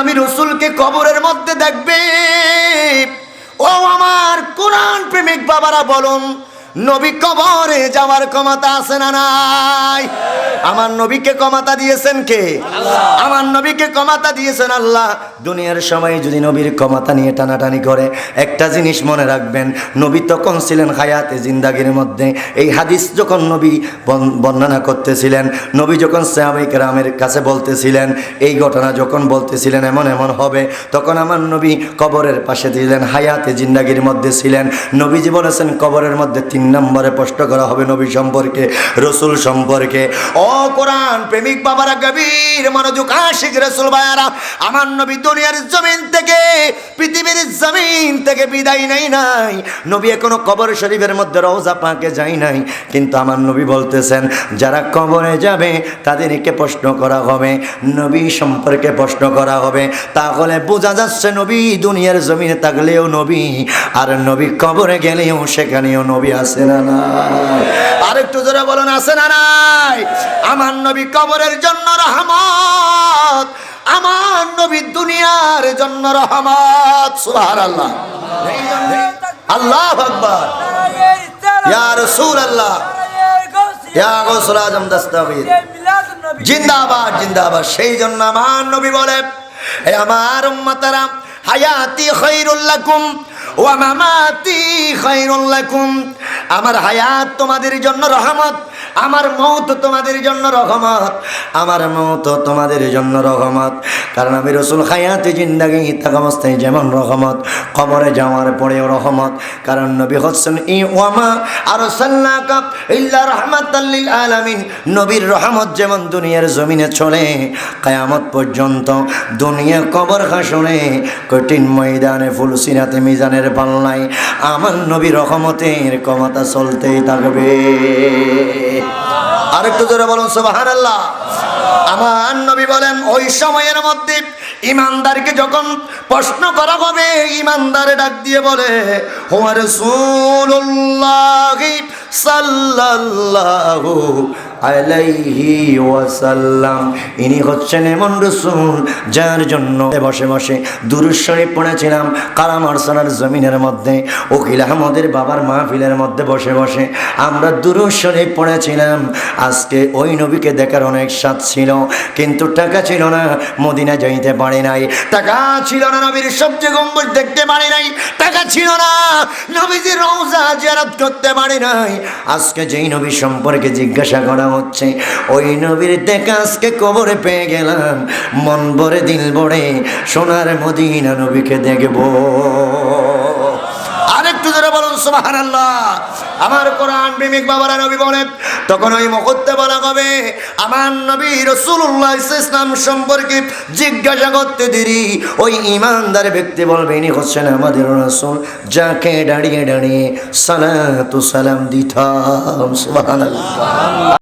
আমি রসুলকে কবরের মধ্যে দেখবে। ও আমার কোরআন প্রেমিক বাবারা বলুন, নবী কবরে যাওয়ার ক্ষমতা আছে না নাই? আমার নবীকে ক্ষমতা দিয়েছেন কে? আমার নবীকে ক্ষমতা দিয়েছেন আল্লাহ। দুনিয়ার সময় যদি নবীর ক্ষমতা নিয়ে টানাটানি করে, একটা জিনিস মনে রাখবেন, নবী তখন ছিলেন হায়াতে জিন্দাগির মধ্যে। এই হাদিস যখন নবী বর্ণনা করতেছিলেন, নবী যখন সাহাবায়ে কেরামের কাছে বলতেছিলেন, এই ঘটনা যখন বলতেছিলেন এমন এমন হবে, তখন আমার নবী কবরের পাশে ছিলেন, হায়াতে জিন্দাগির মধ্যে ছিলেন। নবীজি বলেছেন কবরের মধ্যে 3 নম্বরে প্রশ্ন করা হবে নবী সম্পর্কে, রসুল সম্পর্কে। ও কোরআন প্রেমিক বাবারা, গভীর মনোযোগ, আশিক রসুল ভাইয়ারা, আমার নবী দুনিয়ার জমিন থেকে, পৃথিবীর জমিন থেকে বিদায় নেই নাই। নবী এখনো কবর শরীফের মধ্যে রওজা পাকে যাই নাই, কিন্তু আমার নবী বলতেছেন যারা কবরে যাবে তাদেরকে প্রশ্ন করা হবে, নবী সম্পর্কে প্রশ্ন করা হবে। তাহলে বোঝা যাচ্ছে নবী দুনিয়ার জমিনে থাকলেও নবী, আর নবী কবরে গেলেও সেখানেও নবী আছে না নাই? আরেকটু জোরে বলুন, আছে না নাই? আমার নবী কবরের জন্য রহমত, আমার নবী দুনিয়ার জন্য রহমত। সুবহানাল্লাহ, আল্লাহু আকবার, ইয়া রাসূলুল্লাহ, ইয়া গাউসুল আজম দস্তগীর, জিন্দাবাদ জিন্দাবাদ। সেই জন্য আমার নবী বলে, হে আমার উম্মতেরা, হায়াতি খায়রুল লাকুম ওয়া মামাতি খায়রুল লাকুম। আমার হায়াত তোমাদের জন্য রহমত, আমার মওত তোমাদের জন্য রহমত, আমার মওত তোমাদের জন্য রহমত। কারণ আমি রাসূল হায়াতে জিন্দেগি থাকা অবস্থায় যেমন রহমত, কবরে যাওয়ার পরেও রহমত। কারণ নবী হচ্ছেন ওয়ামা আরসালনাকা ইল্লা রাহমাতাল লিল আলামিন। নবীর রহমত যেমন দুনিয়ার জমিনে চলে কিয়ামত পর্যন্ত, দুনিয়া কবর হাসরে কঠিন ময়দানে ফুলসিরাতে মিজানের পাল্লায় আমার নবী রহমতের ক্ষমতা চলতেই থাকবে। আরেকটু জোরে বলুন সুবহানাল্লাহ। আমার নবী বলেন ওই সময়ের মধ্যে ইমানদারকে যখন প্রশ্ন করা হবে, ইমানদারে ডাক দিয়ে বলে, হুয়া রাসূলুল্লাহি সাল্লাল্লাহু আলাইহি ওয়াসাল্লাম। ইনি হচ্ছেন এমন রাসূল যার জন্য বসে বসে দুরূদ শরীফ পড়েছিলাম কালামারসালার জমিনের মধ্যে, উকিল আহমদের বাবার মাহফিলের মধ্যে বসে বসে আমরা দুরূদ শরীফ পড়েছিলাম। আজকে ওই নবীকে দেখার অনেক স্বাদ ছিল, কিন্তু টাকা ছিল না, মদিনা যাইতে পারি নাই। টাকা ছিল না, নবীর সবচেয়ে গম্বুজ দেখতে পারি নাই। টাকা ছিল না, নবীজির রওজা জিয়ারত করতে পারি নাই। আজকে যেই নবী সম্পর্কে জিজ্ঞাসা করা হচ্ছে, ওই নবীর দেখা আজকে কবরে পেয়ে গেলাম। মন ভরে দিল ভরে সোনার মদিনা নবীকে দেখবো। আরেকটু জোরে বলুন সুবহানাল্লাহ। আমার কোরআন প্রেমিক বাবারা, নবী বলেন তখন ওই মুহূর্তে বলা হবে আমার নবী রাসূলুল্লাহ ইসলাম সম্পর্কে জিজ্ঞাসা করতে দেরি ওই ইমানদার ব্যক্তি বলবে ইনি হচ্ছেন আমাদের রাসূল, যাকে দাঁড়িয়ে দাঁড়িয়ে সালাতু সালাম দিতাম। সুবহানাল্লাহ।